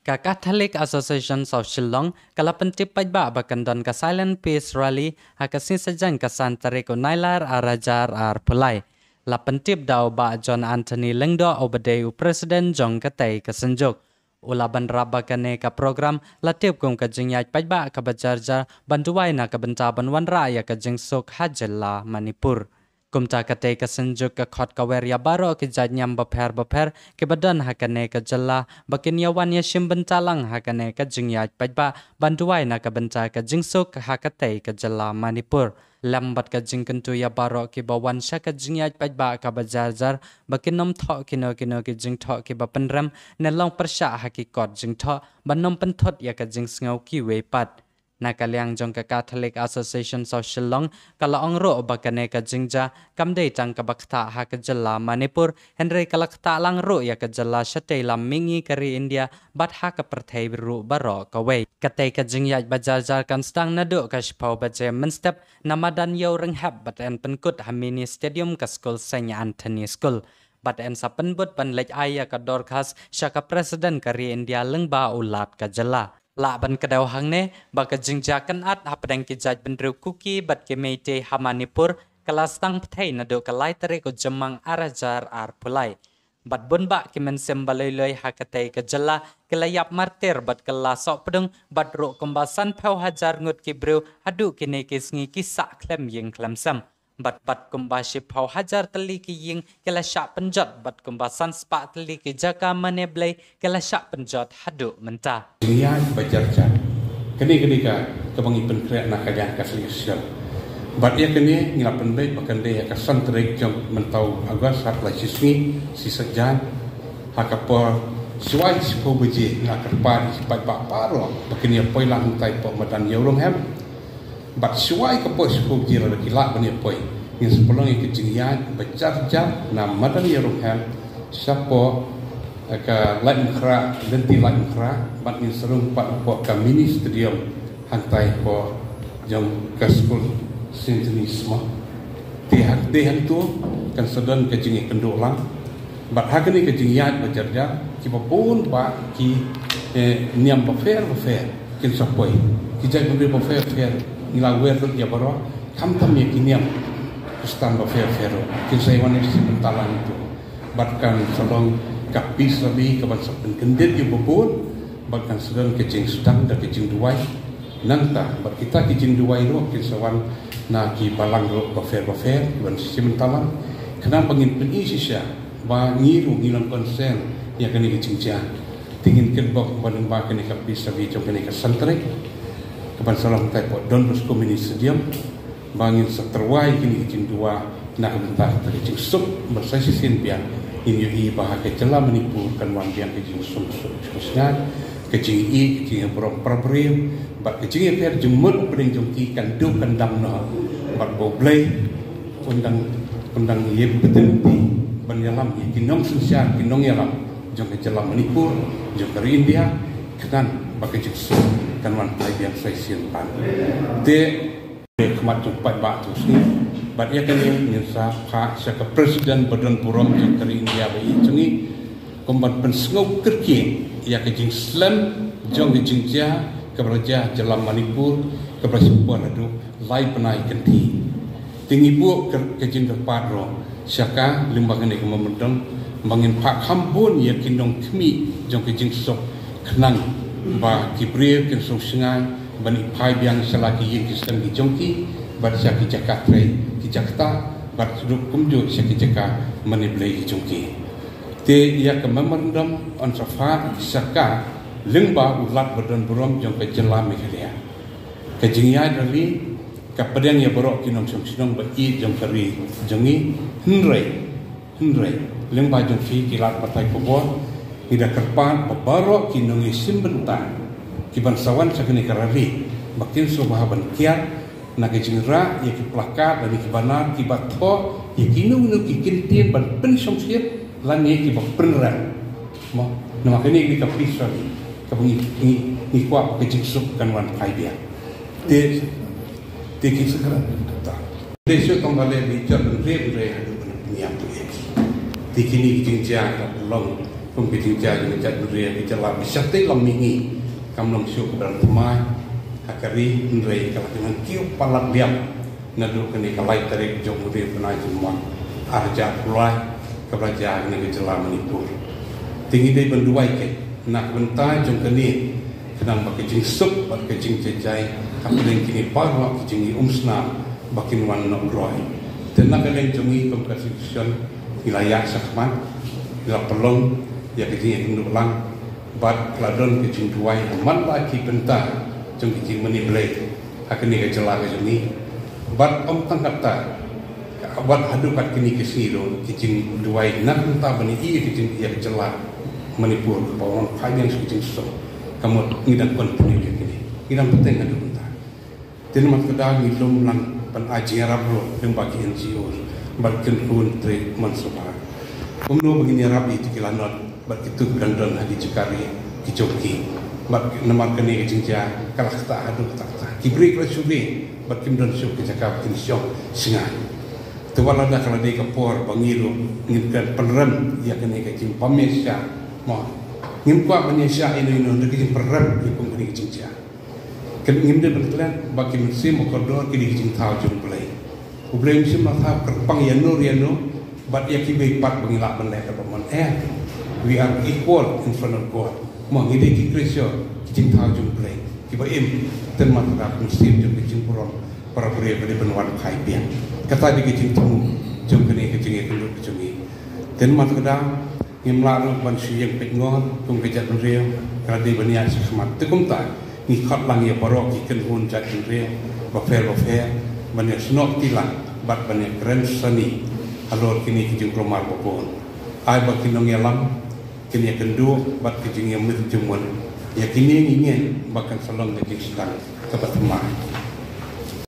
Ka Catholic Association of Shillong kala pentip pajba bakandon ka Silent Peace Rally hakasin sajang kasan tarik unailar arajar ar pulai. La pentip daw ba John Anthony Lengdo obadeu Presiden Jong Katay kasenjok. Ulaban raba kane ka program latip kung kajingyay pajba ka bajarjar banduay na kabentaban wanraya ka jingsok hajela Manipur. Kumta katay kasenjuk ka khot kawerya baro ki janyam baper ke badan hakane ka jalla bakin yawan ya shimbentalang hakane ka jingyat pajba banduay na kabenta ka jingsuk hakatay ka jalla Manipur lambat ka jingkentu ya baro ki bawan sya ka jingyat pajba ka bajarjar bakin nom tho kino ki jing tho ki bapenram nelong persya hakikot jing tho banom penthot ya ka jing sngau ki wepat. Nakaliang jong ka Catholic Association of Shillong kala ongro bakane ka jingja kamdei tang ka bakta ha ka jalla Manipur Henry kalakta lang ro ya ka jalla shatay lam mingi kari India bat ha ka perthai ru baro ka wei katay ka jingya bajarjar kan stang nado ka shpau baje menstep namadan yo renghap bat en penkut hamini stadium ka school Saint Anthony School bat en sa penbut panlek aya ka dorkas syaka presiden kari India lengba ulat ka jalla. La ban kadaw hang ne baka jingjakan at hapadang kijaj benru kuki bat ke meite Hamanipur kalastang pthai na do kalai tare ko jamang arajar ar pulai bat bunba ke men sembaloy hakatay ka jalla kelayap martir bat kala sok pedung bat ro kombasan phau hajar ngut ki brew hadu kine kisngi kisa klem yeng klamsam bat kumbashi phau hajar tali ki ying kala syak penjot bat kumbasan spa tali ki jaka maneblay kala syak penjot hadu menta dia bajarja kini ka kabangi penkreat nak kaya ka solution bat ya kini ngilapen baik bakan dia ka santrik jom mentau agas sapla sismi si sejan hakapor suai sipo beji nak kerpan sipat bak paro bakan ya poilang tai po madan yorong hem bat suai ke pos sipo beji la kilak bani poi yang sepelong ke jingyat bajarja na madan yorong hem siapa ka lain khra lenti lain khra bat ni serung pat po ka mini stadium hantai po jom ka school sintonisme dia tu kan sedon ke jingi kendolang bat hakani ke jingyat bajarja ki pun ba ki niam ba fair kin sapoi ki jai ba fair ni la wer ya baro kam ya ki niam kustan ba fair kin sai wan si pentalan itu bat kan sedong kapis rabi kaban sapen kendet yu bobon bahkan sedang kecing sedang dan kecing duai nanta bat kita kecing duai ro kin sawan na ki balang ro bafer ban simentalan kenang pengin peni sisya ba ngiru ngilang konsen ya kini kecing ja tingin kerbok ban ba kini kapis rabi jom kini kasantre kaban salam tai po don bos komunis diam bangin saterwai kini kecing dua nak bentar kecing sup bersasi sinpian ini bahasa jela Manipur kan wan biang kecing susah kecing kecing berong perbrim bat kecing per jemut peding jongki kan du kan dam no bat boblay undang ye betul di ban yalam ye kinong susah kinong yalam jong jela Manipur jong ke India kan bat kecing kan wan pai biang sai sin pan de kemat jumpa ba tu sini bat ya kan nyesa ka saka presiden badan purom yang dari India bai jungi kombat pensengau kerki ya kejing slam jong kejing ja kebraja jalan Manipur kebrasipuan adu lai penai kenti tinggi bu kejing tepat ro saka limbangan ni kemamendang bangin pak hambun ya kinong kemi jong kejing sok kenang ba kibriel kin sok sengai bani pai biang selagi yang kistan di jongki bat syaki Jakarta ki Jakarta bat suduk kumju syaki Jakarta maniblai jongki te ya ke memorandum on safa saka lengba ulat badan burom jong ke jela meghalia ke jingya dari ke pedang ya borok kinom sinong ba i jong kari jongi henrei lengba jong fi kilat patai pobor ida kerpan babaro kinongi simbentan kiban sawan sakini karari bakin sobahaban kiat nak jingra ya ki plaka dan ki banar ki batho ya kinu ki kintin ban pen somsir lan ye ki bakpenran mo nama kini ki kapisa ka ni kwa ke jingsuk kan wan idea te ki segera ta desyo kembali bicara re hadu niam tu te kini ki jingja long kum ke jing ja jing jat ria ke jala bisyate lam mingi kam long syu ke dalam temai hakari ndrei kala dengan kiu palat liam nadu kini kalai tarik jong ria penai semua arja pulai keberajaan negeri jala Manipur tinggi dai benduai ke nak bentai jong kini kenang baki jing sup baki jing jejai kapten kini parwa jing umsna bakin wan nok roi tenak kalen jongi konstitusi wilayah sakman ila pelong ya kejing induk lang bat ladon kejing duai man lagi bentar jong kejing meni blade hakini ke jela ke jongi bat om tangkata bat hadukat kini kesiro kejing duai nak bentar bani i kejing ya jela Manipur bawang kajang kejing so kamu ngidang kon punya kini ngidang penting ada bentar jadi mat kedang ngilum lang pan aji Arab lo yang bagi NGO bagian kun trik mansubar umno begini Arab itu kilanot bat itu gandon hadi Jekari kicoki bat namar kene kejingja kalah tak hadu tak kibri krasubi bat kimdon syuk kejakap kinsyong singai tuwalada kalau dia kapor bangilu ngidkan peneran ya kene kejing pamesya mo ngim kwa Malaysia ini ndek perang di pemberi jinja kan ngim de berkelan bagi musim kodor kini jing tau jung play ublem musim mata kerpang yano but ya kibe pat bangilak benda ka pamon we are equal in front of God mo ngide ki krisyo jing tau jung play kiba im ten mata musim jung jing puron para pria beli benwan kai pian kata di jing temu jung kini kejing kenduk kejungi ten mata kedang ngimlaru ban siyeng pengon kum kejat rio kradi bania sesmat tekum ta ni khat lang ya barok ki ken hun jat rio ba fer bania snok tilang bat bania kren sani alor kini kijing kromar popon ai ba kinong yalam kini kendu bat kijing yang mit jumun ya kini ngingen bahkan salong ngejing sedang kebat